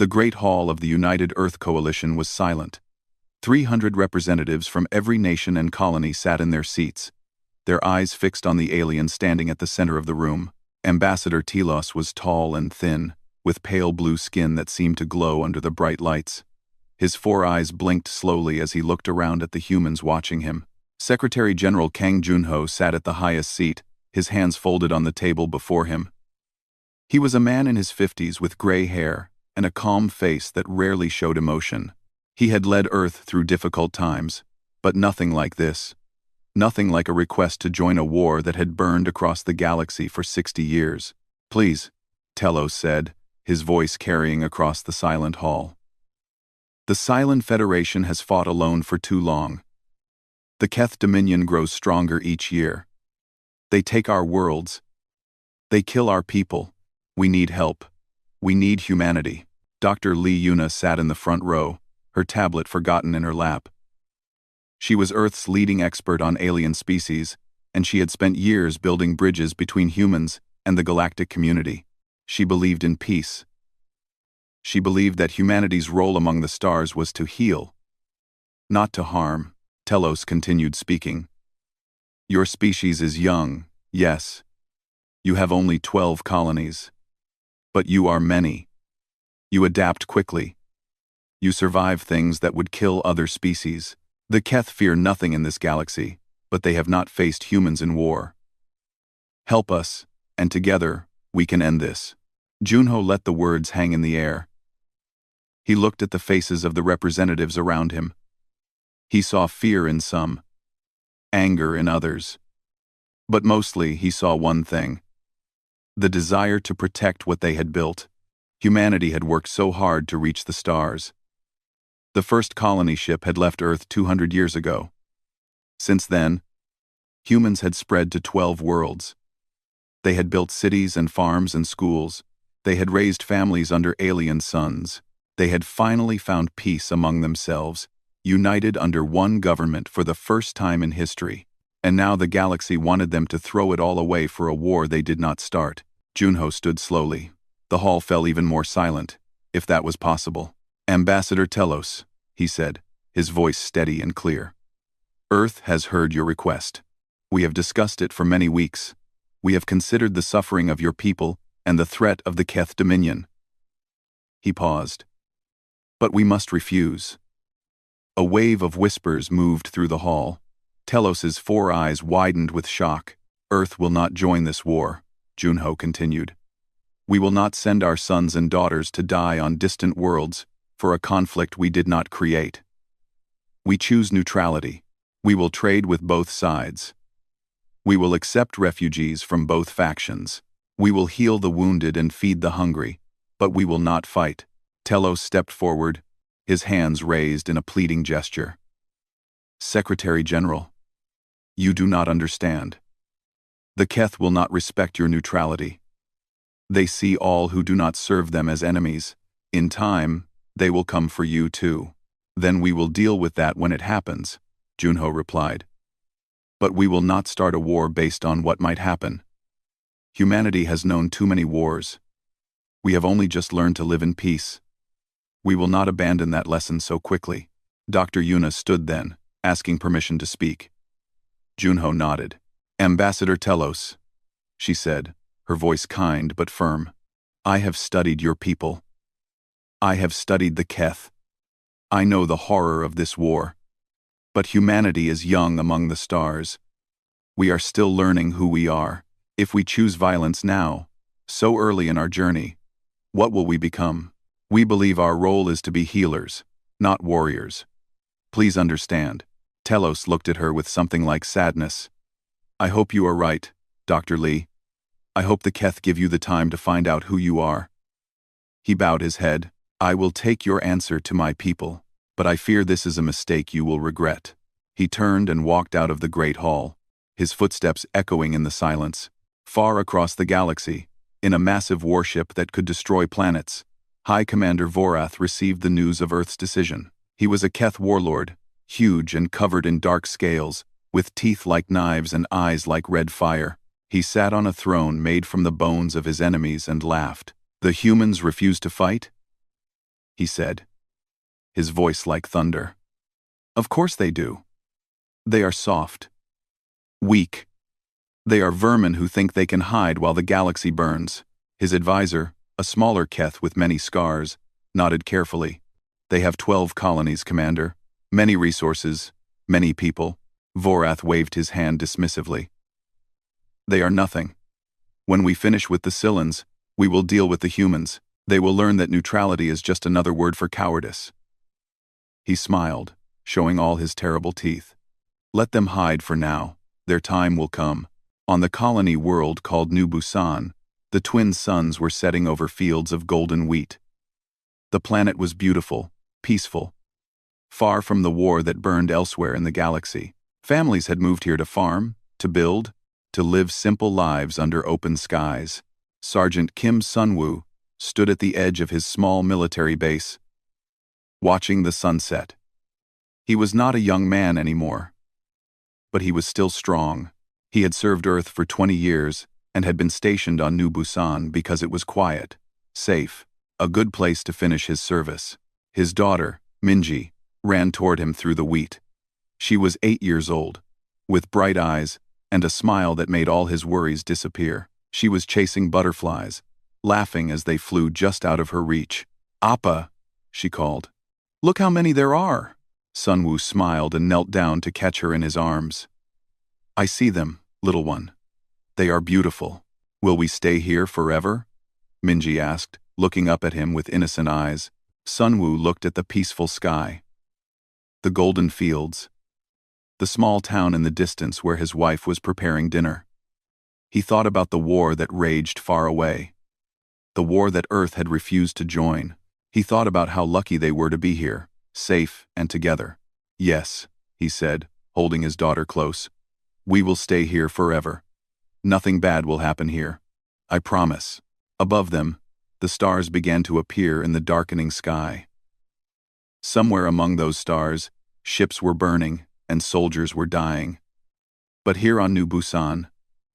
The Great Hall of the United Earth Coalition was silent. 300 representatives from every nation and colony sat in their seats, their eyes fixed on the alien standing at the center of the room. Ambassador Telos was tall and thin, with pale blue skin that seemed to glow under the bright lights. His 4 eyes blinked slowly as he looked around at the humans watching him. Secretary General Kang Junho sat at the highest seat, his hands folded on the table before him. He was a man in his 50s with gray hair and a calm face that rarely showed emotion. He had led Earth through difficult times, but nothing like this. Nothing like a request to join a war that had burned across the galaxy for 60 years. "Please," Telos said, his voice carrying across the silent hall. "The Silent Federation has fought alone for too long. The Keth Dominion grows stronger each year. They take our worlds. They kill our people. We need help. We need humanity." Dr. Lee Yuna sat in the front row, her tablet forgotten in her lap. She was Earth's leading expert on alien species, and she had spent years building bridges between humans and the galactic community. She believed in peace. She believed that humanity's role among the stars was to heal, not to harm. Telos continued speaking. "Your species is young, yes. You have only 12 colonies. But you are many. You adapt quickly. You survive things that would kill other species. The Keth fear nothing in this galaxy, but they have not faced humans in war. Help us, and together, we can end this." Junho let the words hang in the air. He looked at the faces of the representatives around him. He saw fear in some, anger in others. But mostly he saw one thing: the desire to protect what they had built. Humanity had worked so hard to reach the stars. The first colony ship had left Earth 200 years ago. Since then, humans had spread to 12 worlds. They had built cities and farms and schools. They had raised families under alien suns. They had finally found peace among themselves, united under one government for the first time in history. And now the galaxy wanted them to throw it all away for a war they did not start. Junho stood slowly. The hall fell even more silent, if that was possible. "Ambassador Telos," he said, his voice steady and clear. "Earth has heard your request. We have discussed it for many weeks. We have considered the suffering of your people and the threat of the Keth Dominion." He paused. "But we must refuse." A wave of whispers moved through the hall. Telos's 4 eyes widened with shock. "Earth will not join this war," Junho continued. "We will not send our sons and daughters to die on distant worlds for a conflict we did not create. We choose neutrality. We will trade with both sides. We will accept refugees from both factions. We will heal the wounded and feed the hungry, but we will not fight." Telos stepped forward, his hands raised in a pleading gesture. "Secretary General, you do not understand. The Keth will not respect your neutrality. They see all who do not serve them as enemies. In time, they will come for you too. Then we will deal with that when it happens," Junho replied. "But we will not start a war based on what might happen. Humanity has known too many wars. We have only just learned to live in peace. We will not abandon that lesson so quickly." Dr. Yuna stood then, asking permission to speak. Junho nodded. "Ambassador Telos," she said, her voice kind but firm, "I have studied your people. I have studied the Keth. I know the horror of this war. But humanity is young among the stars. We are still learning who we are. If we choose violence now, so early in our journey, what will we become? We believe our role is to be healers, not warriors. Please understand." Telos looked at her with something like sadness. "I hope you are right, Dr. Lee. I hope the Keth give you the time to find out who you are." He bowed his head. "I will take your answer to my people, but I fear this is a mistake you will regret." He turned and walked out of the great hall, his footsteps echoing in the silence. Far across the galaxy, in a massive warship that could destroy planets, High Commander Vorath received the news of Earth's decision. He was a Keth warlord, huge and covered in dark scales, with teeth like knives and eyes like red fire. He sat on a throne made from the bones of his enemies and laughed. "The humans refuse to fight? he said, his voice like thunder. Of course they do. They are soft. Weak. They are vermin who think they can hide while the galaxy burns. His advisor, a smaller Keth with many scars, nodded carefully. They have 12 colonies, Commander. Many resources, many people. Vorath waved his hand dismissively. They are nothing. When we finish with the Sillans, we will deal with the humans. They will learn that neutrality is just another word for cowardice. He smiled, showing all his terrible teeth. Let them hide for now. Their time will come. On the colony world called New Busan, the twin suns were setting over fields of golden wheat. The planet was beautiful, peaceful. Far from the war that burned elsewhere in the galaxy. Families had moved here to farm, to build, to live simple lives under open skies. Sergeant Kim Sunwoo stood at the edge of his small military base, watching the sunset. He was not a young man anymore, but he was still strong. He had served Earth for 20 years and had been stationed on New Busan because it was quiet, safe, a good place to finish his service. His daughter, Minji, ran toward him through the wheat. She was 8 years old, with bright eyes and a smile that made all his worries disappear. She was chasing butterflies, laughing as they flew just out of her reach. "Appa," she called. "Look how many there are." Sunwoo smiled and knelt down to catch her in his arms. "I see them, little one. They are beautiful. Will we stay here forever?" Minji asked, looking up at him with innocent eyes. Sunwoo looked at the peaceful sky, the golden fields, the small town in the distance where his wife was preparing dinner. He thought about the war that raged far away, the war that Earth had refused to join. He thought about how lucky they were to be here, safe and together. "Yes," he said, holding his daughter close. "We will stay here forever. Nothing bad will happen here. I promise." Above them, the stars began to appear in the darkening sky. Somewhere among those stars, ships were burning and soldiers were dying. But here on New Busan,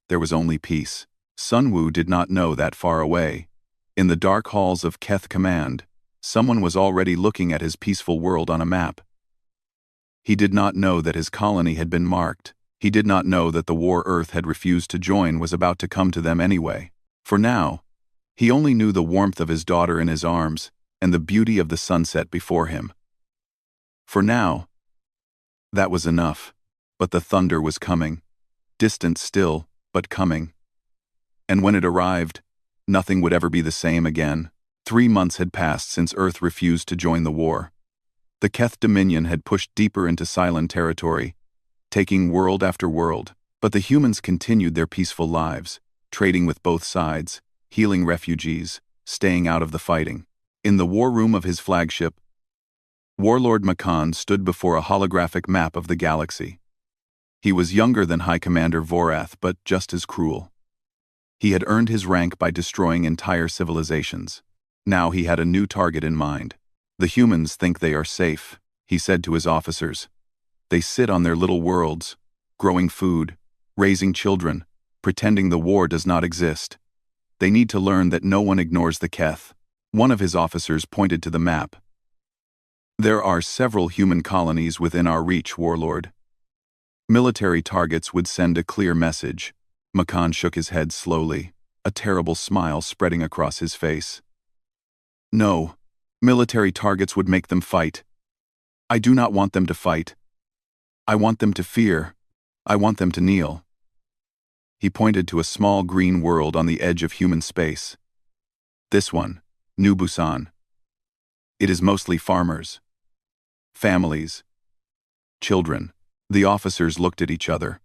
there was only peace. Sunwoo did not know that far away, in the dark halls of Keth Command, someone was already looking at his peaceful world on a map. He did not know that his colony had been marked. He did not know that the war Earth had refused to join was about to come to them anyway. For now, he only knew the warmth of his daughter in his arms and the beauty of the sunset before him. For now, that was enough. But the thunder was coming, distant still, but coming. And when it arrived, nothing would ever be the same again. 3 months had passed since Earth refused to join the war. The Keth Dominion had pushed deeper into Silent territory, taking world after world. But the humans continued their peaceful lives, trading with both sides, healing refugees, staying out of the fighting. In the war room of his flagship, Warlord Makan stood before a holographic map of the galaxy. He was younger than High Commander Vorath, but just as cruel. He had earned his rank by destroying entire civilizations. Now he had a new target in mind. "The humans think they are safe," he said to his officers. "They sit on their little worlds, growing food, raising children, pretending the war does not exist. They need to learn that no one ignores the Keth." One of his officers pointed to the map. "There are several human colonies within our reach, Warlord. Military targets would send a clear message." Makan shook his head slowly, a terrible smile spreading across his face. "No, military targets would make them fight. I do not want them to fight. I want them to fear. I want them to kneel." He pointed to a small green world on the edge of human space. "This one, New Busan. It is mostly farmers, families, children." The officers looked at each other.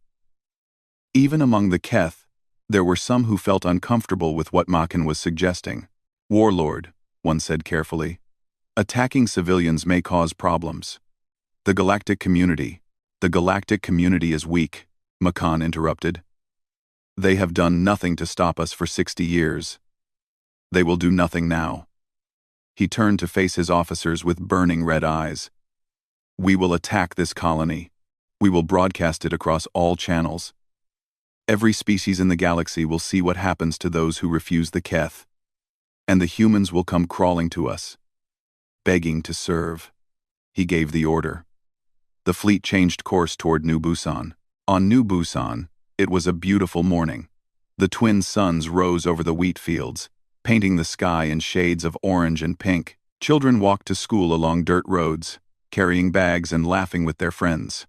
Even among the Keth, there were some who felt uncomfortable with what Makan was suggesting. "Warlord," one said carefully, "attacking civilians may cause problems. The galactic community is weak," Makan interrupted. "They have done nothing to stop us for 60 years. They will do nothing now." He turned to face his officers with burning red eyes. "We will attack this colony. We will broadcast it across all channels. Every species in the galaxy will see what happens to those who refuse the Keth. And the humans will come crawling to us. begging to serve. He gave the order. The fleet changed course toward New Busan. On New Busan, it was a beautiful morning. The twin suns rose over the wheat fields, painting the sky in shades of orange and pink. Children walked to school along dirt roads, carrying bags and laughing with their friends.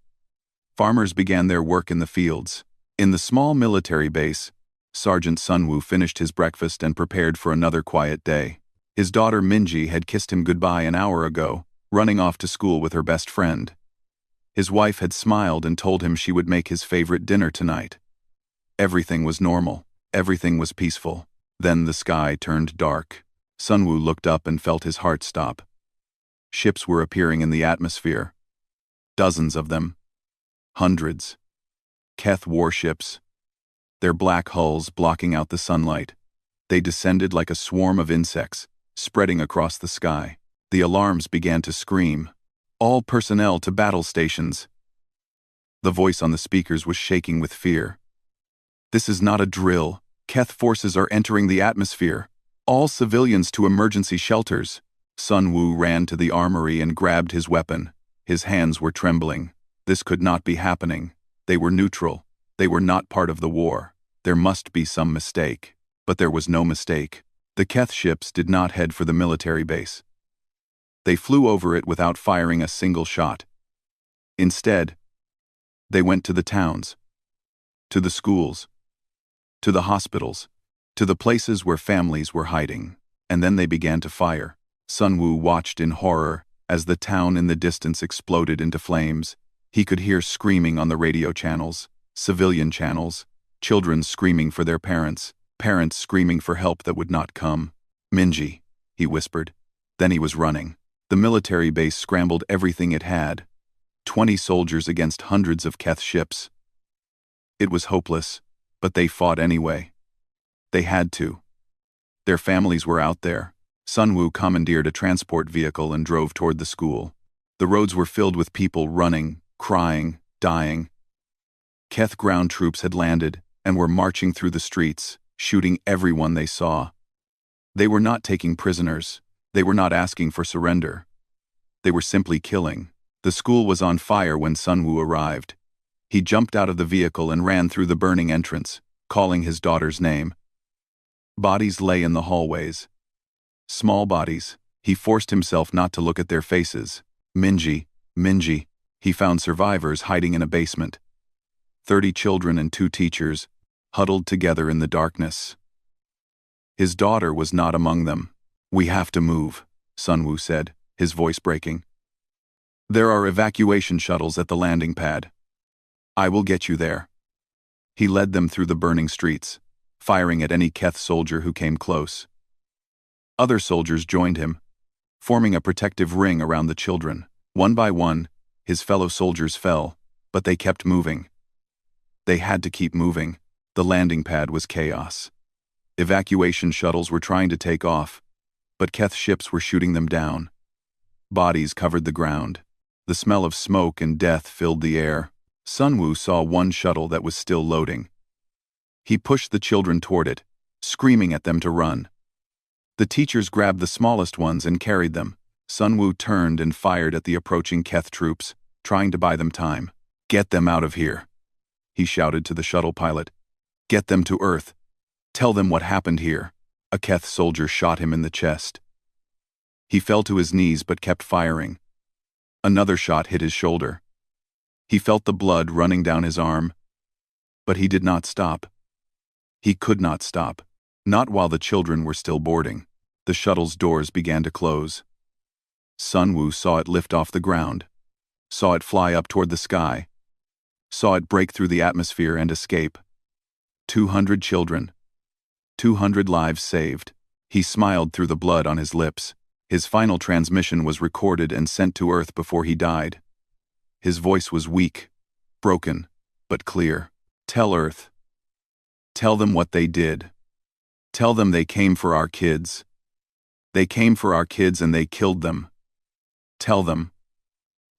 Farmers began their work in the fields. In the small military base, Sergeant Sunwoo finished his breakfast and prepared for another quiet day. His daughter Minji had kissed him goodbye an hour ago, running off to school with her best friend. His wife had smiled and told him she would make his favorite dinner tonight. Everything was normal. Everything was peaceful. Then the sky turned dark. Sunwoo looked up and felt his heart stop. Ships were appearing in the atmosphere. Dozens of them. Hundreds. Keth warships. Their black hulls blocking out the sunlight. They descended like a swarm of insects, spreading across the sky. The alarms began to scream. All personnel to battle stations. The voice on the speakers was shaking with fear. This is not a drill. Keth forces are entering the atmosphere. All civilians to emergency shelters. Sunwoo ran to the armory and grabbed his weapon. His hands were trembling. This could not be happening. They were neutral. They were not part of the war. There must be some mistake. But there was no mistake. The Keth ships did not head for the military base. They flew over it without firing a single shot. Instead, they went to the towns, to the schools, to the hospitals, to the places where families were hiding, and then they began to fire. Sunwoo watched in horror as the town in the distance exploded into flames. He could hear screaming on the radio channels, civilian channels, children screaming for their parents, parents screaming for help that would not come. Minji, he whispered. Then he was running. The military base scrambled everything it had. 20 soldiers against hundreds of Keth ships. It was hopeless, but they fought anyway. They had to. Their families were out there. Sunwoo commandeered a transport vehicle and drove toward the school. The roads were filled with people running, crying, dying. Keth ground troops had landed and were marching through the streets, shooting everyone they saw. They were not taking prisoners. They were not asking for surrender. They were simply killing. The school was on fire when Sunwoo arrived. He jumped out of the vehicle and ran through the burning entrance, calling his daughter's name. Bodies lay in the hallways. Small bodies. He forced himself not to look at their faces. Minji, Minji. He found survivors hiding in a basement. 30 children and 2 teachers, huddled together in the darkness. His daughter was not among them. We have to move, Sunwoo said, his voice breaking. There are evacuation shuttles at the landing pad. I will get you there. He led them through the burning streets, firing at any Keth soldier who came close. Other soldiers joined him, forming a protective ring around the children. One by one, his fellow soldiers fell, but they kept moving. They had to keep moving. The landing pad was chaos. Evacuation shuttles were trying to take off, but Keth ships were shooting them down. Bodies covered the ground. The smell of smoke and death filled the air. Sunwoo saw one shuttle that was still loading. He pushed the children toward it, screaming at them to run. The teachers grabbed the smallest ones and carried them. Sunwoo turned and fired at the approaching Keth troops, trying to buy them time. Get them out of here, he shouted to the shuttle pilot. Get them to Earth. Tell them what happened here. A Keth soldier shot him in the chest. He fell to his knees but kept firing. Another shot hit his shoulder. He felt the blood running down his arm, but he did not stop. He could not stop, not while the children were still boarding. The shuttle's doors began to close. Sunwoo saw it lift off the ground, saw it fly up toward the sky, saw it break through the atmosphere and escape. 200 children. 200 lives saved. He smiled through the blood on his lips. His final transmission was recorded and sent to Earth before he died. His voice was weak, broken, but clear. Tell Earth. Tell them what they did. Tell them they came for our kids. They came for our kids and they killed them. Tell them.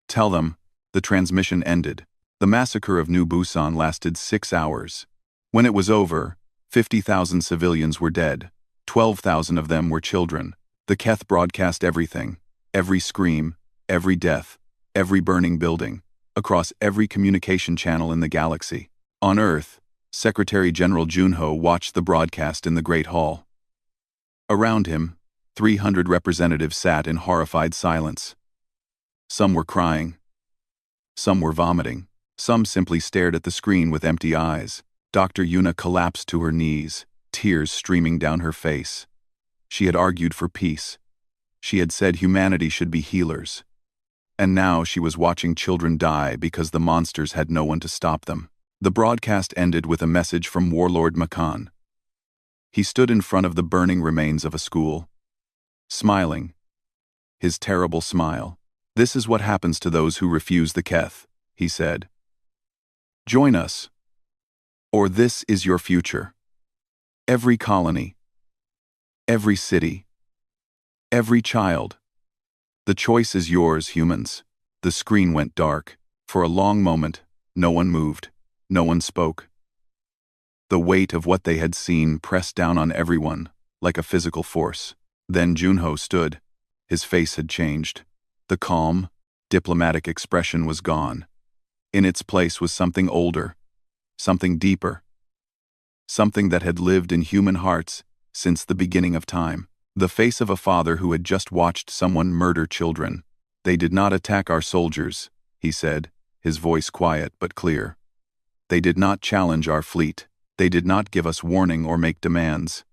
Tell them. The transmission ended. The massacre of New Busan lasted 6 hours. When it was over, 50,000 civilians were dead. 12,000 of them were children. The Keth broadcast everything. Every scream, every death, every burning building, across every communication channel in the galaxy. On Earth, Secretary General Junho watched the broadcast in the Great Hall. Around him, 300 representatives sat in horrified silence. Some were crying. Some were vomiting. Some simply stared at the screen with empty eyes. Dr. Yuna collapsed to her knees, tears streaming down her face. She had argued for peace. She had said humanity should be healers. And now she was watching children die because the monsters had no one to stop them. The broadcast ended with a message from Warlord Makan. He stood in front of the burning remains of a school, smiling. His terrible smile. "This is what happens to those who refuse the Keth," he said. "Join us, or this is your future. Every colony, every city, every child. The choice is yours, humans." The screen went dark. For a long moment, no one moved. No one spoke. The weight of what they had seen pressed down on everyone, like a physical force. Then Junho stood. His face had changed. The calm, diplomatic expression was gone. In its place was something older, something deeper, something that had lived in human hearts since the beginning of time. The face of a father who had just watched someone murder children. "They did not attack our soldiers," he said, his voice quiet but clear. "They did not challenge our fleet. They did not give us warning or make demands."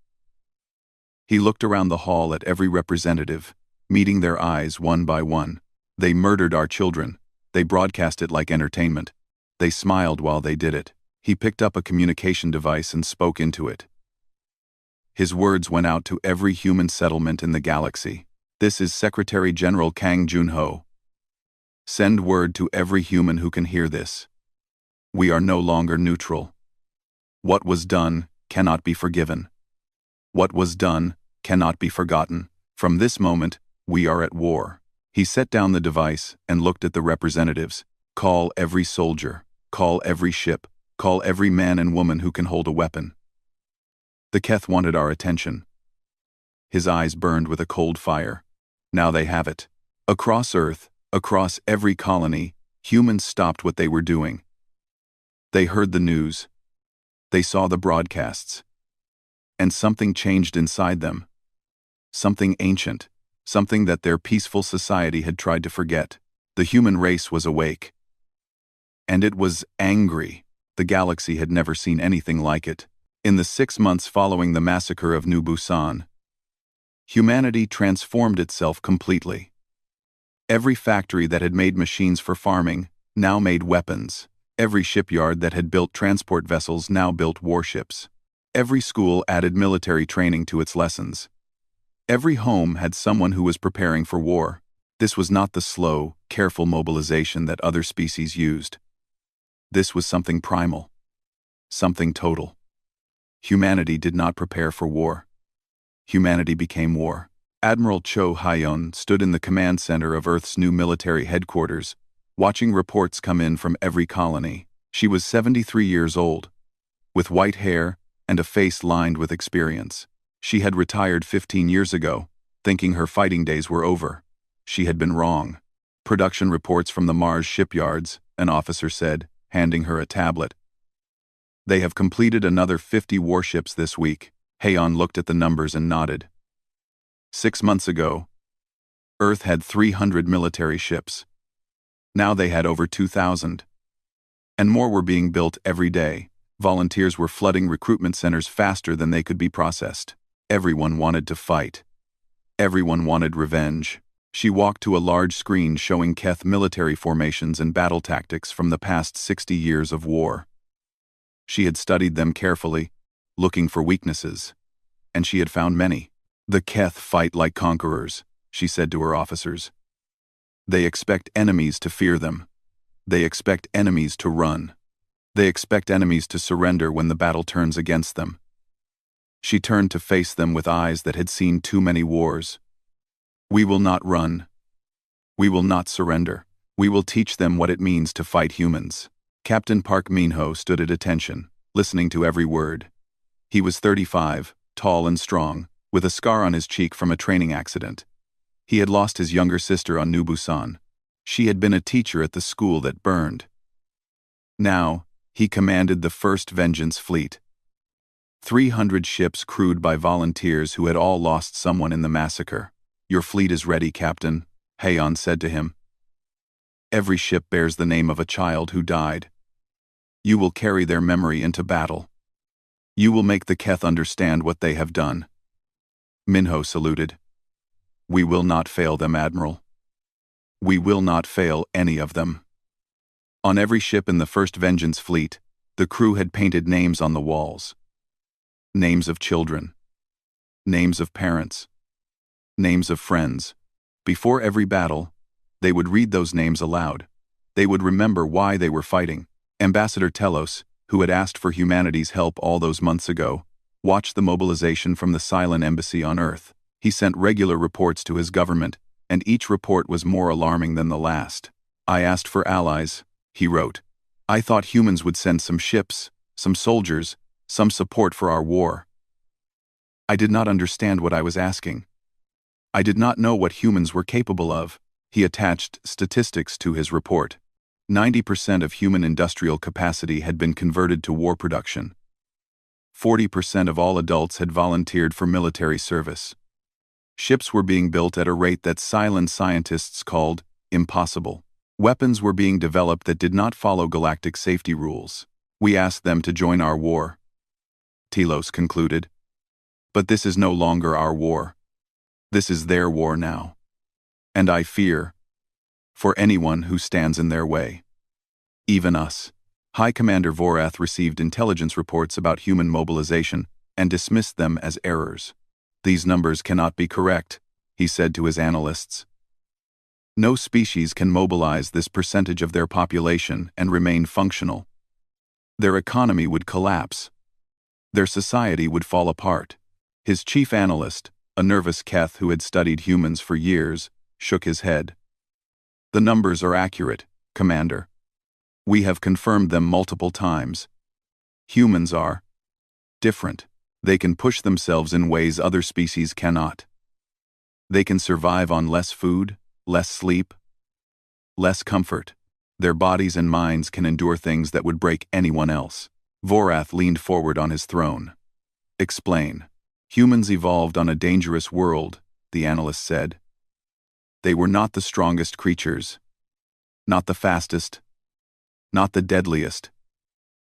He looked around the hall at every representative, meeting their eyes one by one. "They murdered our children. They broadcast it like entertainment. They smiled while they did it." He picked up a communication device and spoke into it. His words went out to every human settlement in the galaxy. "This is Secretary General Kang Junho. Send word to every human who can hear this. We are no longer neutral. What was done cannot be forgiven. What was done cannot be forgotten. From this moment, we are at war." He set down the device and looked at the representatives. "Call every soldier. Call every ship. Call every man and woman who can hold a weapon. The Keth wanted our attention." His eyes burned with a cold fire. "Now they have it. Across Earth, across every colony, humans stopped what they were doing. They heard the news. They saw the broadcasts. And something changed inside them. Something ancient. Something that their peaceful society had tried to forget. The human race was awake. And it was angry. The galaxy had never seen anything like it. In the 6 months following the massacre of New Busan, humanity transformed itself completely. Every factory that had made machines for farming now made weapons. Every shipyard that had built transport vessels now built warships. Every school added military training to its lessons. Every home had someone who was preparing for war. This was not the slow, careful mobilization that other species used. This was something primal. Something total. Humanity did not prepare for war. Humanity became war. Admiral Cho Hyun stood in the command center of Earth's new military headquarters, watching reports come in from every colony. She was 73 years old, with white hair and a face lined with experience. She had retired 15 years ago, thinking her fighting days were over. She had been wrong. "Production reports from the Mars shipyards," an officer said, handing her a tablet. "They have completed another 50 warships this week." Hayon looked at the numbers and nodded. 6 months ago, Earth had 300 military ships. Now they had over 2,000. And more were being built every day. Volunteers were flooding recruitment centers faster than they could be processed. Everyone wanted to fight. Everyone wanted revenge. She walked to a large screen showing Keth military formations and battle tactics from the past 60 years of war. She had studied them carefully, looking for weaknesses. And she had found many. "The Keth fight like conquerors," she said to her officers. "They expect enemies to fear them. They expect enemies to run. They expect enemies to surrender when the battle turns against them." She turned to face them with eyes that had seen too many wars. "We will not run. We will not surrender. We will teach them what it means to fight humans." Captain Park Min-ho stood at attention, listening to every word. He was 35, tall and strong, with a scar on his cheek from a training accident. He had lost his younger sister on New Busan. She had been a teacher at the school that burned. Now, he commanded the First Vengeance Fleet. 300 ships crewed by volunteers who had all lost someone in the massacre. "Your fleet is ready, Captain," Haeon said to him. "Every ship bears the name of a child who died. You will carry their memory into battle. You will make the Keth understand what they have done." Minho saluted. "We will not fail them, Admiral. We will not fail any of them." On every ship in the First Vengeance Fleet, the crew had painted names on the walls. Names of children. Names of parents. Names of friends. Before every battle, they would read those names aloud. They would remember why they were fighting. Ambassador Telos, who had asked for humanity's help all those months ago, watched the mobilization from the Cylon embassy on Earth. He sent regular reports to his government, and each report was more alarming than the last. "I asked for allies," he wrote. "I thought humans would send some ships, some soldiers, some support for our war. I did not understand what I was asking. I did not know what humans were capable of." He attached statistics to his report. 90% of human industrial capacity had been converted to war production. 40% of all adults had volunteered for military service. Ships were being built at a rate that Cylon scientists called impossible. Weapons were being developed that did not follow galactic safety rules. "We asked them to join our war," Telos concluded. "But this is no longer our war. This is their war now. And I fear for anyone who stands in their way. Even us." High Commander Vorath received intelligence reports about human mobilization and dismissed them as errors. "These numbers cannot be correct," he said to his analysts. "No species can mobilize this percentage of their population and remain functional. Their economy would collapse. Their society would fall apart." His chief analyst, a nervous Keth who had studied humans for years, shook his head. "The numbers are accurate, Commander. We have confirmed them multiple times. Humans are different. They can push themselves in ways other species cannot. They can survive on less food, less sleep, less comfort. Their bodies and minds can endure things that would break anyone else." Vorath leaned forward on his throne. "Explain." "Humans evolved on a dangerous world," the analyst said. "They were not the strongest creatures, not the fastest, not the deadliest.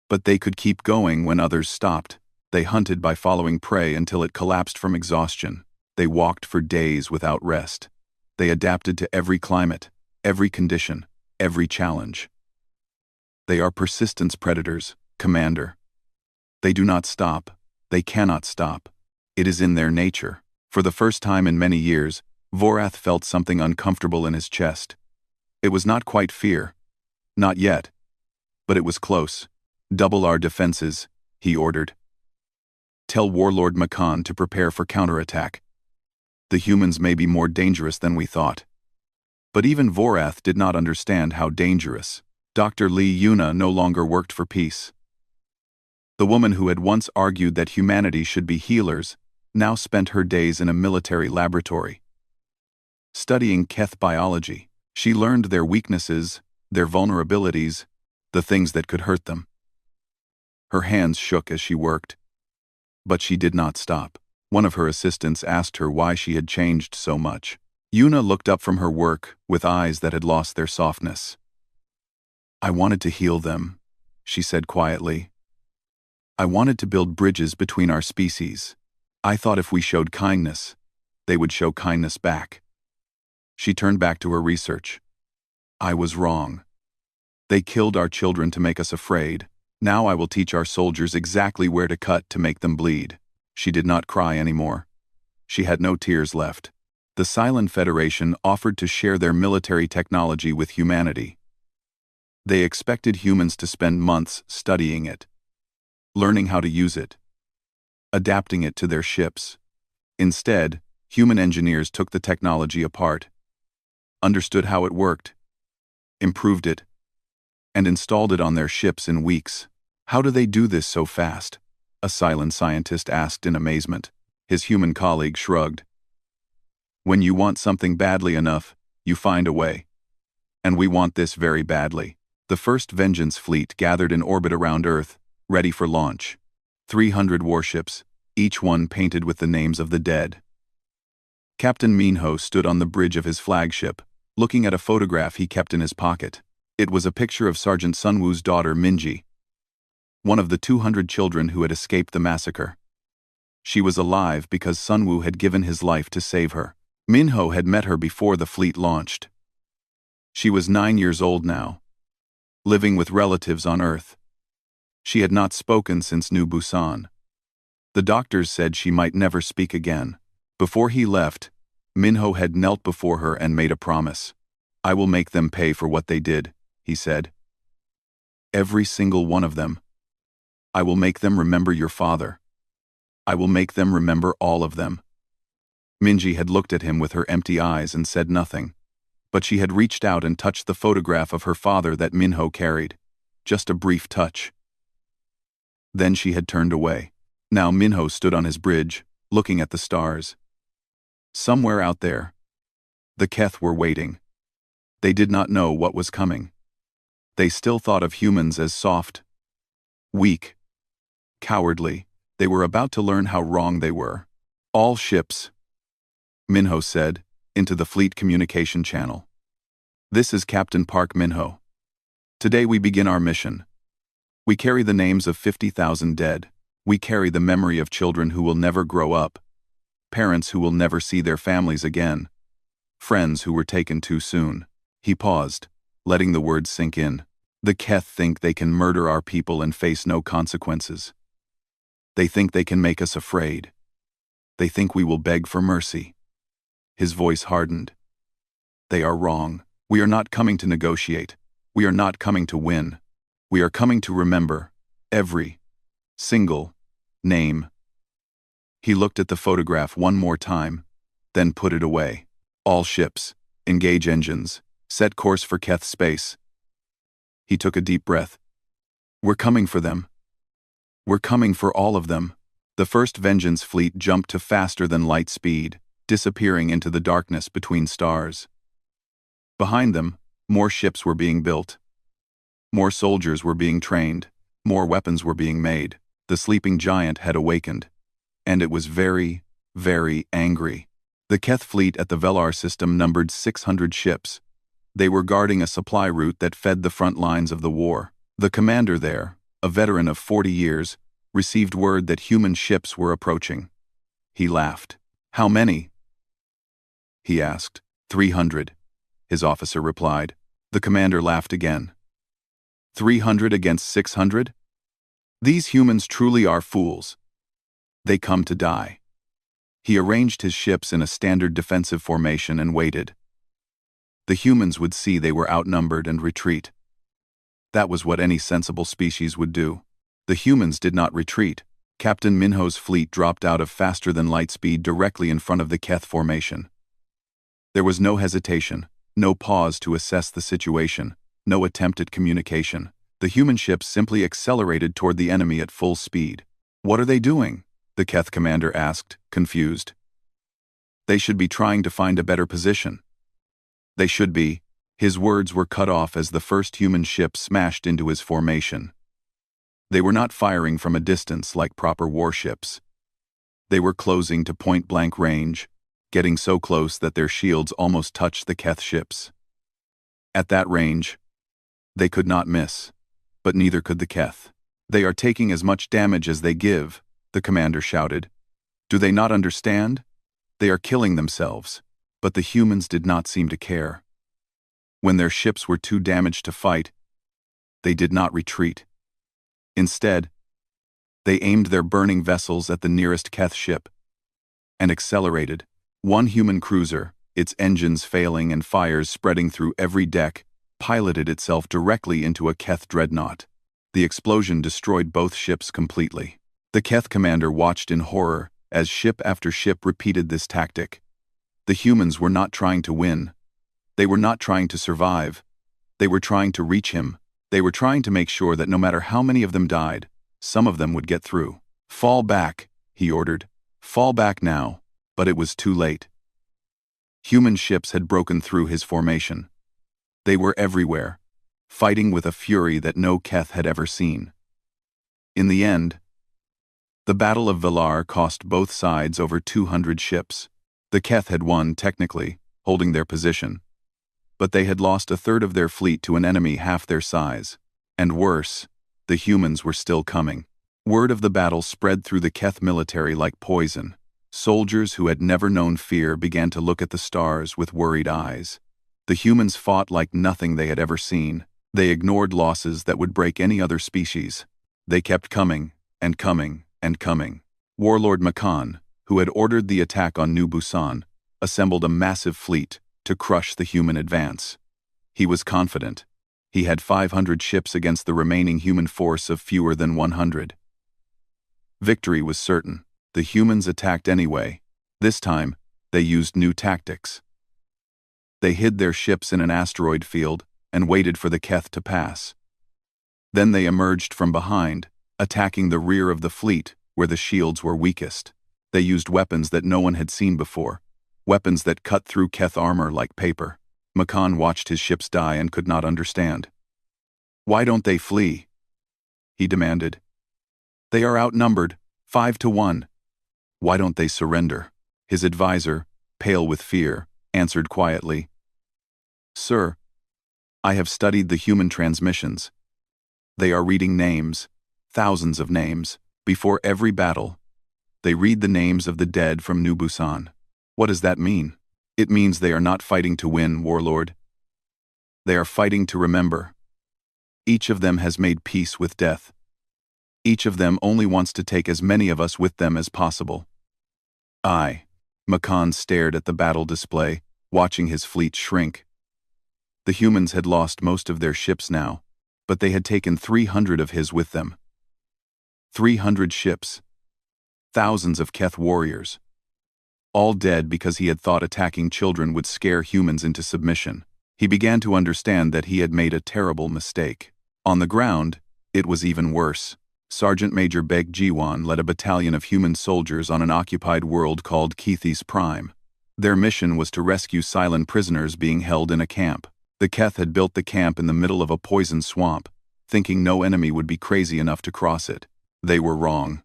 But they could keep going when others stopped. They hunted by following prey until it collapsed from exhaustion. They walked for days without rest. They adapted to every climate, every condition, every challenge. They are persistence predators, Commander. They do not stop. They cannot stop. It is in their nature." For the first time in many years, Vorath felt something uncomfortable in his chest. It was not quite fear. Not yet. But it was close. "Double our defenses," he ordered. "Tell Warlord Makan to prepare for counterattack. The humans may be more dangerous than we thought." But even Vorath did not understand how dangerous. Dr. Lee Yuna no longer worked for peace. The woman who had once argued that humanity should be healers now spent her days in a military laboratory. Studying Keth biology, she learned their weaknesses, their vulnerabilities, the things that could hurt them. Her hands shook as she worked. But she did not stop. One of her assistants asked her why she had changed so much. Yuna looked up from her work with eyes that had lost their softness. "I wanted to heal them," she said quietly. "I wanted to build bridges between our species. I thought if we showed kindness, they would show kindness back." She turned back to her research. "I was wrong. They killed our children to make us afraid. Now I will teach our soldiers exactly where to cut to make them bleed." She did not cry anymore. She had no tears left. The Cylon Federation offered to share their military technology with humanity. They expected humans to spend months studying it, learning how to use it, adapting it to their ships. Instead, human engineers took the technology apart, understood how it worked, improved it, and installed it on their ships in weeks. "How do they do this so fast?" a Cylon scientist asked in amazement. His human colleague shrugged. When you want something badly enough, you find a way. And we want this very badly. The first Vengeance fleet gathered in orbit around Earth, ready for launch. 300 warships, each one painted with the names of the dead. Captain Minho stood on the bridge of his flagship, looking at a photograph he kept in his pocket. It was a picture of Sergeant Sunwoo's daughter Minji, one of the 200 children who had escaped the massacre. She was alive because Sunwoo had given his life to save her. Minho had met her before the fleet launched. She was 9 years old now, living with relatives on Earth. She had not spoken since New Busan. The doctors said she might never speak again. Before he left, Minho had knelt before her and made a promise. "I will make them pay for what they did," he said. "Every single one of them. I will make them remember your father. I will make them remember all of them." Minji had looked at him with her empty eyes and said nothing. But she had reached out and touched the photograph of her father that Minho carried. Just a brief touch. Then she had turned away. Now Minho stood on his bridge, looking at the stars. Somewhere out there, the Keth were waiting. They did not know what was coming. They still thought of humans as soft, weak, cowardly. They were about to learn how wrong they were. "All ships," Minho said, into the fleet communication channel. "This is Captain Park Minho. Today we begin our mission. We carry the names of 50,000 dead. We carry the memory of children who will never grow up, parents who will never see their families again, friends who were taken too soon." He paused, letting the words sink in. "The Keth think they can murder our people and face no consequences. They think they can make us afraid. They think we will beg for mercy." His voice hardened. "They are wrong. We are not coming to negotiate. We are not coming to win. We are coming to remember every single name." He looked at the photograph one more time, then put it away. "All ships, engage engines, set course for Keth space." He took a deep breath. "We're coming for them. We're coming for all of them." The first Vengeance fleet jumped to faster than light speed, disappearing into the darkness between stars. Behind them, more ships were being built. More soldiers were being trained. More weapons were being made. The sleeping giant had awakened. And it was very, very angry. The Keth fleet at the Velar system numbered 600 ships. They were guarding a supply route that fed the front lines of the war. The commander there, a veteran of 40 years, received word that human ships were approaching. He laughed. "How many?" he asked. 300, his officer replied. The commander laughed again. 300 against 600? These humans truly are fools. They come to die. He arranged his ships in a standard defensive formation and waited. The humans would see they were outnumbered and retreat. That was what any sensible species would do. The humans did not retreat. Captain Minho's fleet dropped out of faster-than-light speed directly in front of the Keth formation. There was no hesitation, no pause to assess the situation, no attempt at communication. The human ships simply accelerated toward the enemy at full speed. "What are they doing?" the Keth commander asked, confused. "They should be trying to find a better position." "They should be." His words were cut off as the first human ship smashed into his formation. They were not firing from a distance like proper warships. They were closing to point-blank range, getting so close that their shields almost touched the Keth ships. At that range, they could not miss, but neither could the Keth. "They are taking as much damage as they give," the commander shouted. "Do they not understand? They are killing themselves." But the humans did not seem to care. When their ships were too damaged to fight, they did not retreat. Instead, they aimed their burning vessels at the nearest Keth ship and accelerated. One human cruiser, its engines failing and fires spreading through every deck, piloted itself directly into a Keth dreadnought. The explosion destroyed both ships completely. The Keth commander watched in horror as ship after ship repeated this tactic. The humans were not trying to win. They were not trying to survive. They were trying to reach him. They were trying to make sure that no matter how many of them died, some of them would get through. "Fall back," he ordered. "Fall back now." But it was too late. Human ships had broken through his formation. They were everywhere, fighting with a fury that no Keth had ever seen. In the end, the Battle of Valar cost both sides over 200 ships. The Keth had won, technically, holding their position. But they had lost a third of their fleet to an enemy half their size. And worse, the humans were still coming. Word of the battle spread through the Keth military like poison. Soldiers who had never known fear began to look at the stars with worried eyes. The humans fought like nothing they had ever seen. They ignored losses that would break any other species. They kept coming, and coming, and coming. Warlord Makan, who had ordered the attack on New Busan, assembled a massive fleet to crush the human advance. He was confident. He had 500 ships against the remaining human force of fewer than 100. Victory was certain. The humans attacked anyway. This time, they used new tactics. They hid their ships in an asteroid field and waited for the Keth to pass. Then they emerged from behind, attacking the rear of the fleet where the shields were weakest. They used weapons that no one had seen before, weapons that cut through Keth armor like paper. Makan watched his ships die and could not understand. "Why don't they flee?" he demanded. "They are outnumbered, 5-1. Why don't they surrender?" His advisor, pale with fear, answered quietly, "Sir, I have studied the human transmissions. They are reading names, thousands of names, before every battle. They read the names of the dead from New Busan." "What does that mean?" "It means they are not fighting to win, warlord. They are fighting to remember. Each of them has made peace with death. Each of them only wants to take as many of us with them as possible." Makan stared at the battle display, watching his fleet shrink. The humans had lost most of their ships now, but they had taken 300 of his with them. 300 ships. Thousands of Keth warriors. All dead because he had thought attacking children would scare humans into submission. He began to understand that he had made a terrible mistake. On the ground, it was even worse. Sergeant Major Beg Jiwan led a battalion of human soldiers on an occupied world called Kethis Prime. Their mission was to rescue Silent prisoners being held in a camp. The Keth had built the camp in the middle of a poison swamp, thinking no enemy would be crazy enough to cross it. They were wrong.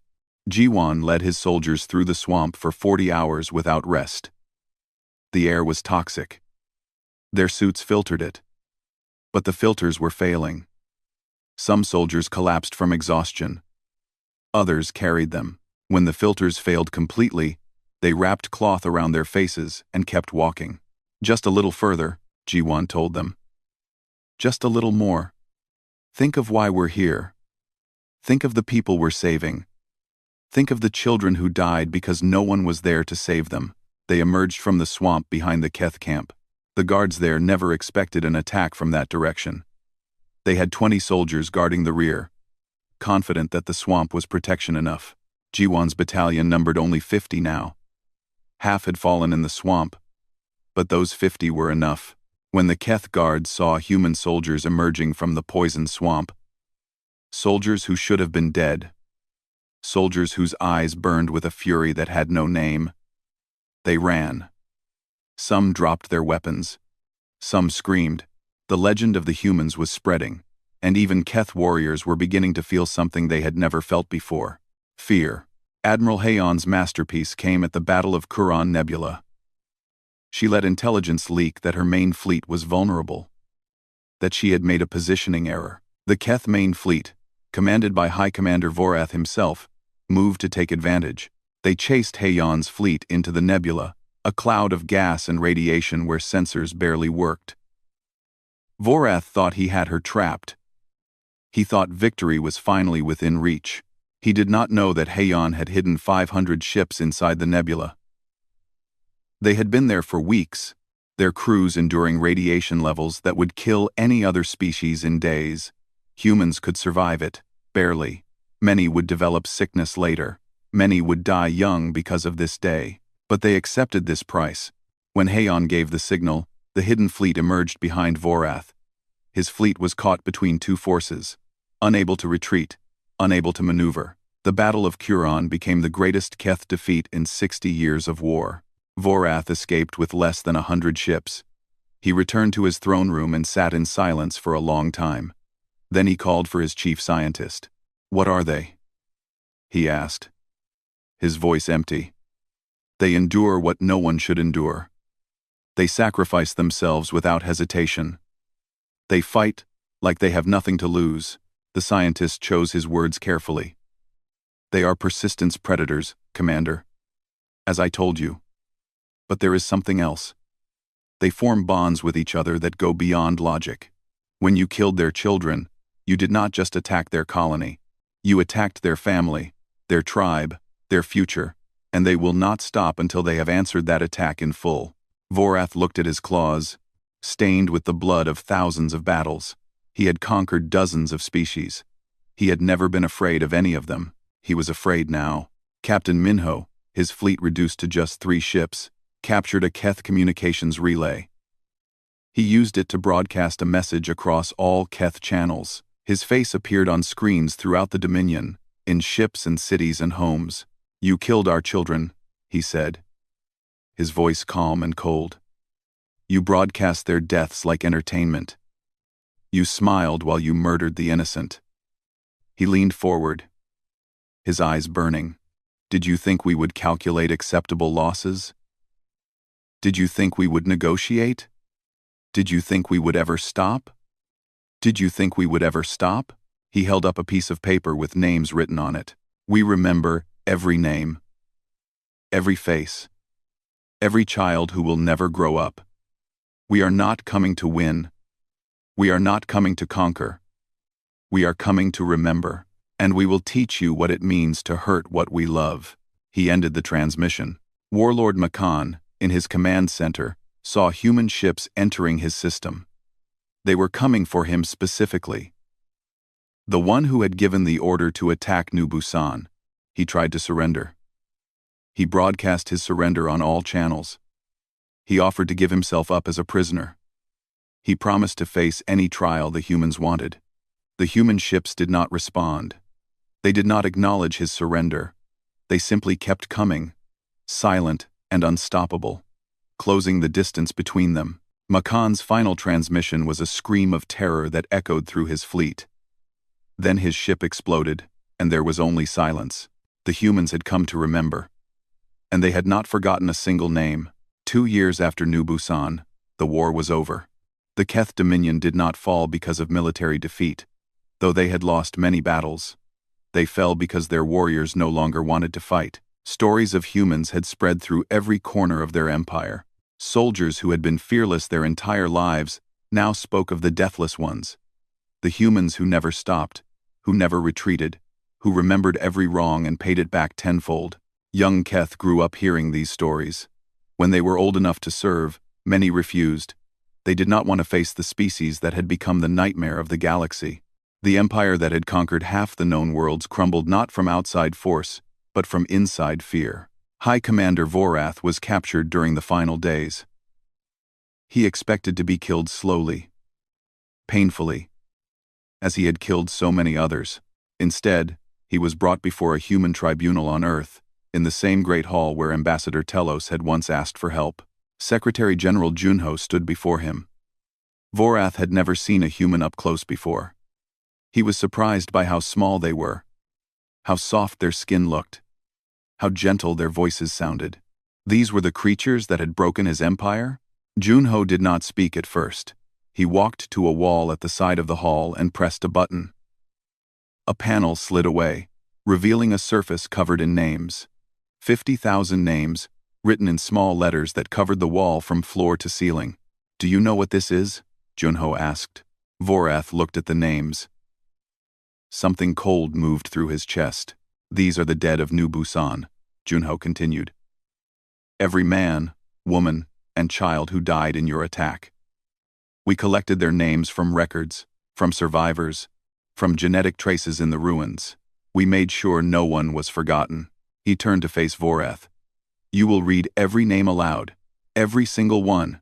Jiwan led his soldiers through the swamp for 40 hours without rest. The air was toxic. Their suits filtered it. But the filters were failing. Some soldiers collapsed from exhaustion. Others carried them. When the filters failed completely, they wrapped cloth around their faces and kept walking. "Just a little further," Jiwan told them. "Just a little more. Think of why we're here. Think of the people we're saving. Think of the children who died because no one was there to save them." They emerged from the swamp behind the Keth camp. The guards there never expected an attack from that direction. They had 20 soldiers guarding the rear, confident that the swamp was protection enough. Jiwan's battalion numbered only 50 now. Half had fallen in the swamp, but those 50 were enough. When the Keth guards saw human soldiers emerging from the poison swamp, soldiers who should have been dead, soldiers whose eyes burned with a fury that had no name, they ran. Some dropped their weapons. Some screamed. The legend of the humans was spreading, and even Keth warriors were beginning to feel something they had never felt before: fear. Admiral Hayon's masterpiece came at the Battle of Kuran Nebula. She let intelligence leak that her main fleet was vulnerable, that she had made a positioning error. The Keth main fleet, commanded by High Commander Vorath himself, moved to take advantage. They chased Hayon's fleet into the nebula, a cloud of gas and radiation where sensors barely worked. Vorath thought he had her trapped. He thought victory was finally within reach. He did not know that Hayon had hidden 500 ships inside the nebula. They had been there for weeks, their crews enduring radiation levels that would kill any other species in days. Humans could survive it, barely. Many would develop sickness later. Many would die young because of this day. But they accepted this price. When Hayon gave the signal, the hidden fleet emerged behind Vorath. His fleet was caught between two forces, unable to retreat, unable to maneuver. The Battle of Kuran became the greatest Keth defeat in 60 years of war. Vorath escaped with less than 100 ships. He returned to his throne room and sat in silence for a long time. Then he called for his chief scientist. "What are they?" he asked, his voice empty. "They endure what no one should endure. They sacrifice themselves without hesitation. They fight like they have nothing to lose." The scientist chose his words carefully. "They are persistence predators, Commander. As I told you. But there is something else. They form bonds with each other that go beyond logic. When you killed their children, you did not just attack their colony. You attacked their family, their tribe, their future, and they will not stop until they have answered that attack in full." Vorath looked at his claws, stained with the blood of thousands of battles. He had conquered dozens of species. He had never been afraid of any of them. He was afraid now. Captain Minho, his fleet reduced to just 3 ships, captured a Keth communications relay. He used it to broadcast a message across all Keth channels. His face appeared on screens throughout the Dominion, in ships and cities and homes. "You killed our children," he said, his voice calm and cold. "You broadcast their deaths like entertainment. You smiled while you murdered the innocent." He leaned forward, his eyes burning. "Did you think we would calculate acceptable losses? Did you think we would negotiate? Did you think we would ever stop? Did you think we would ever stop?" He held up a piece of paper with names written on it. "We remember every name, every face, every child who will never grow up. We are not coming to win. We are not coming to conquer. We are coming to remember. And we will teach you what it means to hurt what we love." He ended the transmission. Warlord Makan, in his command center, saw human ships entering his system. They were coming for him specifically. The one who had given the order to attack New Busan. He tried to surrender. He broadcast his surrender on all channels. He offered to give himself up as a prisoner. He promised to face any trial the humans wanted. The human ships did not respond. They did not acknowledge his surrender. They simply kept coming, silent and unstoppable, closing the distance between them. Makan's final transmission was a scream of terror that echoed through his fleet. Then his ship exploded, and there was only silence. The humans had come to remember. And they had not forgotten a single name. 2 years after New Busan, the war was over. The Keth Dominion did not fall because of military defeat, though they had lost many battles. They fell because their warriors no longer wanted to fight. Stories of humans had spread through every corner of their empire. Soldiers who had been fearless their entire lives now spoke of the deathless ones. The humans who never stopped, who never retreated, who remembered every wrong and paid it back tenfold. Young Keth grew up hearing these stories. When they were old enough to serve, many refused. They did not want to face the species that had become the nightmare of the galaxy. The empire that had conquered half the known worlds crumbled not from outside force, but from inside fear. High Commander Vorath was captured during the final days. He expected to be killed slowly, painfully, as he had killed so many others. Instead, he was brought before a human tribunal on Earth, in the same great hall where Ambassador Telos had once asked for help. Secretary General Junho stood before him. Vorath had never seen a human up close before. He was surprised by how small they were, how soft their skin looked, how gentle their voices sounded. These were the creatures that had broken his empire? Junho did not speak at first. He walked to a wall at the side of the hall and pressed a button. A panel slid away, revealing a surface covered in names. 50,000 names, written in small letters that covered the wall from floor to ceiling. "Do you know what this is?" Junho asked. Vorath looked at the names. Something cold moved through his chest. "These are the dead of New Busan," Junho continued. "Every man, woman, and child who died in your attack. We collected their names from records, from survivors, from genetic traces in the ruins. We made sure no one was forgotten." He turned to face Vorath. "You will read every name aloud, every single one,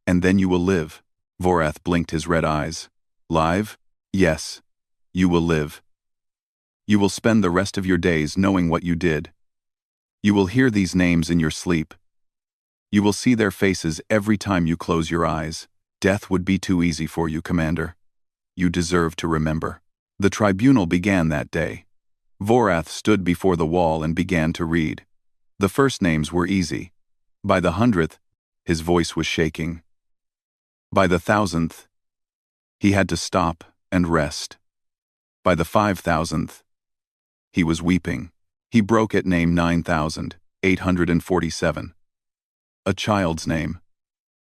and then you will live." Vorath blinked his red eyes. "Live? Yes. You will live. You will spend the rest of your days knowing what you did. You will hear these names in your sleep. You will see their faces every time you close your eyes. Death would be too easy for you, Commander. You deserve to remember. The tribunal began that day. Vorath stood before the wall and began to read. The first names were easy. By the 100th, his voice was shaking. By the 1,000th, he had to stop and rest. By the 5,000th, he was weeping. He broke at name 9,847. A child's name.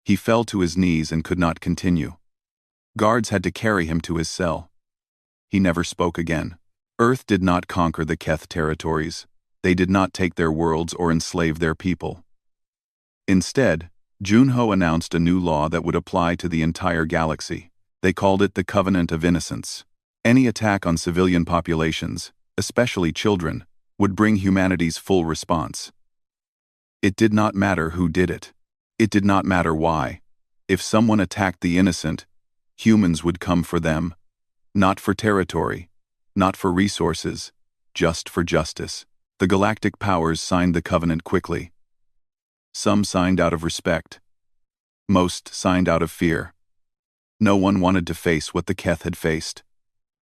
He fell to his knees and could not continue. Guards had to carry him to his cell. He never spoke again. Earth did not conquer the Keth territories. They did not take their worlds or enslave their people. Instead, Junho announced a new law that would apply to the entire galaxy. They called it the Covenant of Innocence. Any attack on civilian populations, especially children, would bring humanity's full response. It did not matter who did it. It did not matter why. If someone attacked the innocent, humans would come for them. Not for territory, not for resources, just for justice. The galactic powers signed the covenant quickly. Some signed out of respect. Most signed out of fear. No one wanted to face what the Keth had faced.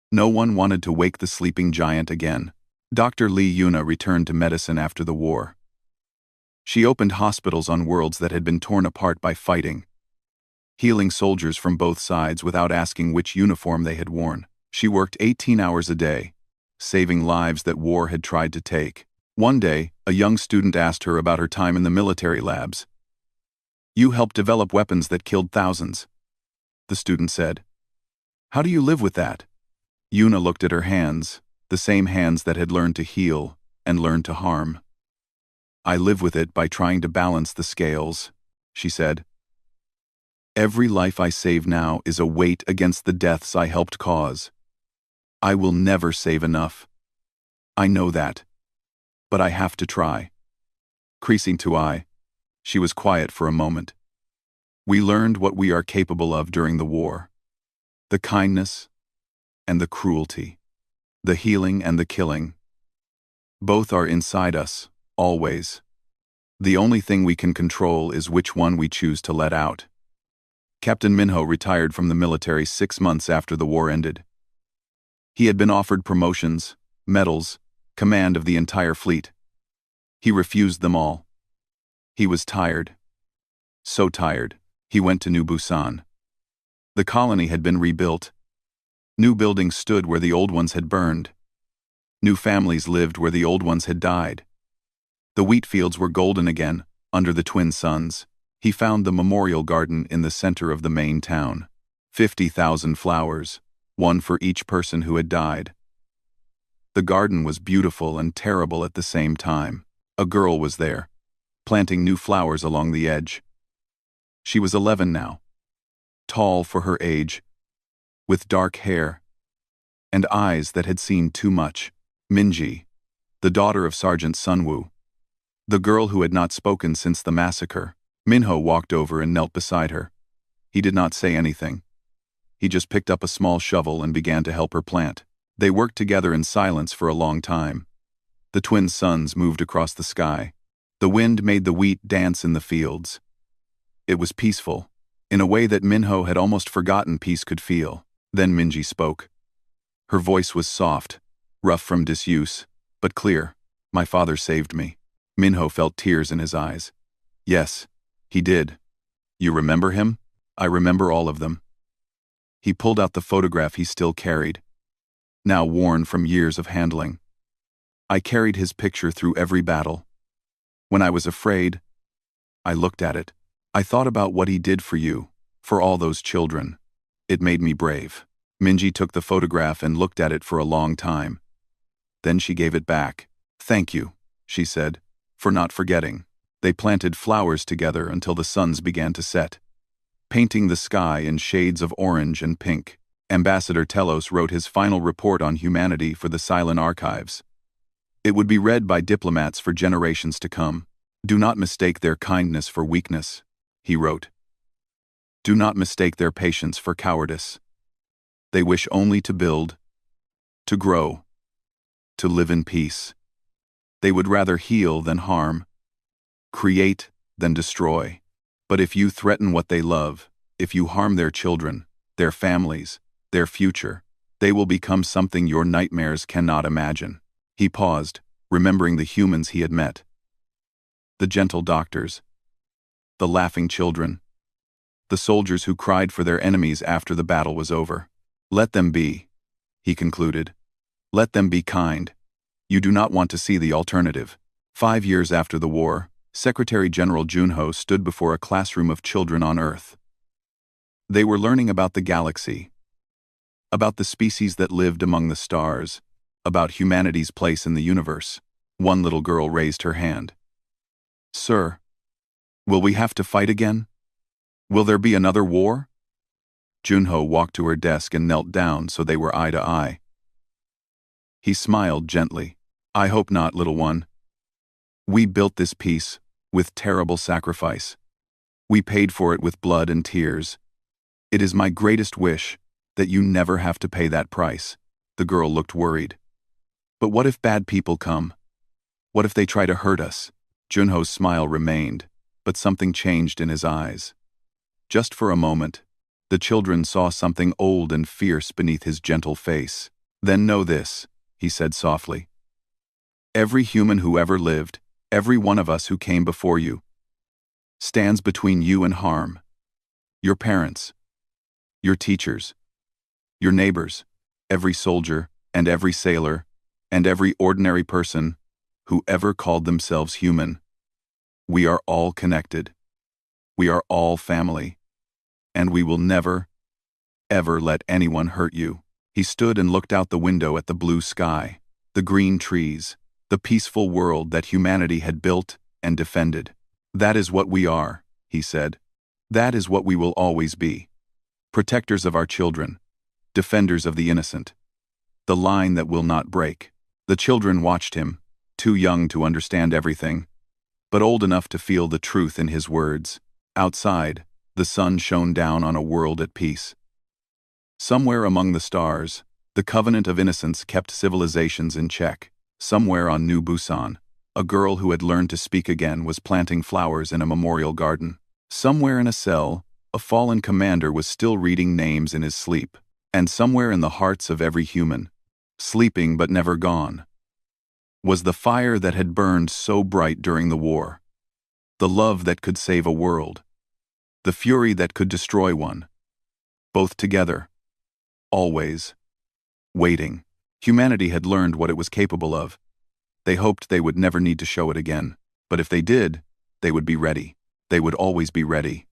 No one wanted to wake the sleeping giant again. Dr. Lee Yuna returned to medicine after the war. She opened hospitals on worlds that had been torn apart by fighting, healing soldiers from both sides without asking which uniform they had worn. She worked 18 hours a day, saving lives that war had tried to take. One day, a young student asked her about her time in the military labs. "You helped develop weapons that killed thousands," the student said. "How do you live with that?" Yuna looked at her hands, the same hands that had learned to heal and learned to harm. "I live with it by trying to balance the scales," she said. "Every life I save now is a weight against the deaths I helped cause. I will never save enough. I know that. But I have to try." Creasing to eye, she was quiet for a moment. "We learned what we are capable of during the war. The kindness and the cruelty. The healing and the killing. Both are inside us, always. The only thing we can control is which one we choose to let out." Captain Minho retired from the military 6 months after the war ended. He had been offered promotions, medals, command of the entire fleet. He refused them all. He was tired. So tired, he went to New Busan. The colony had been rebuilt. New buildings stood where the old ones had burned. New families lived where the old ones had died. The wheat fields were golden again, under the twin suns. He found the memorial garden in the center of the main town. 50,000 flowers, one for each person who had died. The garden was beautiful and terrible at the same time. A girl was there, planting new flowers along the edge. She was 11 now, tall for her age, with dark hair, and eyes that had seen too much. Minji, the daughter of Sergeant Sunwoo, the girl who had not spoken since the massacre. Minho walked over and knelt beside her. He did not say anything. He just picked up a small shovel and began to help her plant. They worked together in silence for a long time. The twin suns moved across the sky. The wind made the wheat dance in the fields. It was peaceful, in a way that Minho had almost forgotten peace could feel. Then Minji spoke. Her voice was soft, rough from disuse, but clear. "My father saved me." Minho felt tears in his eyes. "Yes, he did. You remember him?" "I remember all of them." He pulled out the photograph he still carried, now worn from years of handling. "I carried his picture through every battle. When I was afraid, I looked at it. I thought about what he did for you, for all those children. It made me brave." Minji took the photograph and looked at it for a long time. Then she gave it back. "Thank you," she said, "for not forgetting." They planted flowers together until the suns began to set, painting the sky in shades of orange and pink. Ambassador Telos wrote his final report on humanity for the Silent Archives. It would be read by diplomats for generations to come. "Do not mistake their kindness for weakness," he wrote. "Do not mistake their patience for cowardice. They wish only to build, to grow, to live in peace. They would rather heal than harm, create then destroy. But if you threaten what they love, if you harm their children, their families, their future, they will become something your nightmares cannot imagine. He paused, remembering the humans he had met. The gentle doctors, the laughing children, the soldiers who cried for their enemies after the battle was over. Let them be, he concluded. Let them be kind. You do not want to see the alternative. 5 years after the war, Secretary General Junho stood before a classroom of children on Earth. They were learning about the galaxy, about the species that lived among the stars, about humanity's place in the universe. One little girl raised her hand. Sir, will we have to fight again? Will there be another war? Junho walked to her desk and knelt down so they were eye to eye. He smiled gently. I hope not, little one. We built this peace with terrible sacrifice. We paid for it with blood and tears. It is my greatest wish that you never have to pay that price. The girl looked worried. But what if bad people come? What if they try to hurt us? Junho's smile remained, but something changed in his eyes. Just for a moment, the children saw something old and fierce beneath his gentle face. Then know this, he said softly. Every human who ever lived, every one of us who came before you, stands between you and harm. Your parents, your teachers, your neighbors, every soldier and every sailor, and every ordinary person who ever called themselves human. We are all connected. We are all family. And we will never, ever let anyone hurt you. He stood and looked out the window at the blue sky, the green trees, the peaceful world that humanity had built and defended. That is what we are, he said. That is what we will always be. Protectors of our children, defenders of the innocent. The line that will not break. The children watched him, too young to understand everything, but old enough to feel the truth in his words. Outside, the sun shone down on a world at peace. Somewhere among the stars, the covenant of innocence kept civilizations in check. Somewhere on New Busan, a girl who had learned to speak again was planting flowers in a memorial garden. Somewhere in a cell, a fallen commander was still reading names in his sleep. And somewhere in the hearts of every human, sleeping but never gone, was the fire that had burned so bright during the war. The love that could save a world. The fury that could destroy one. Both together. Always. Waiting. Humanity had learned what it was capable of. They hoped they would never need to show it again. But if they did, they would be ready. They would always be ready.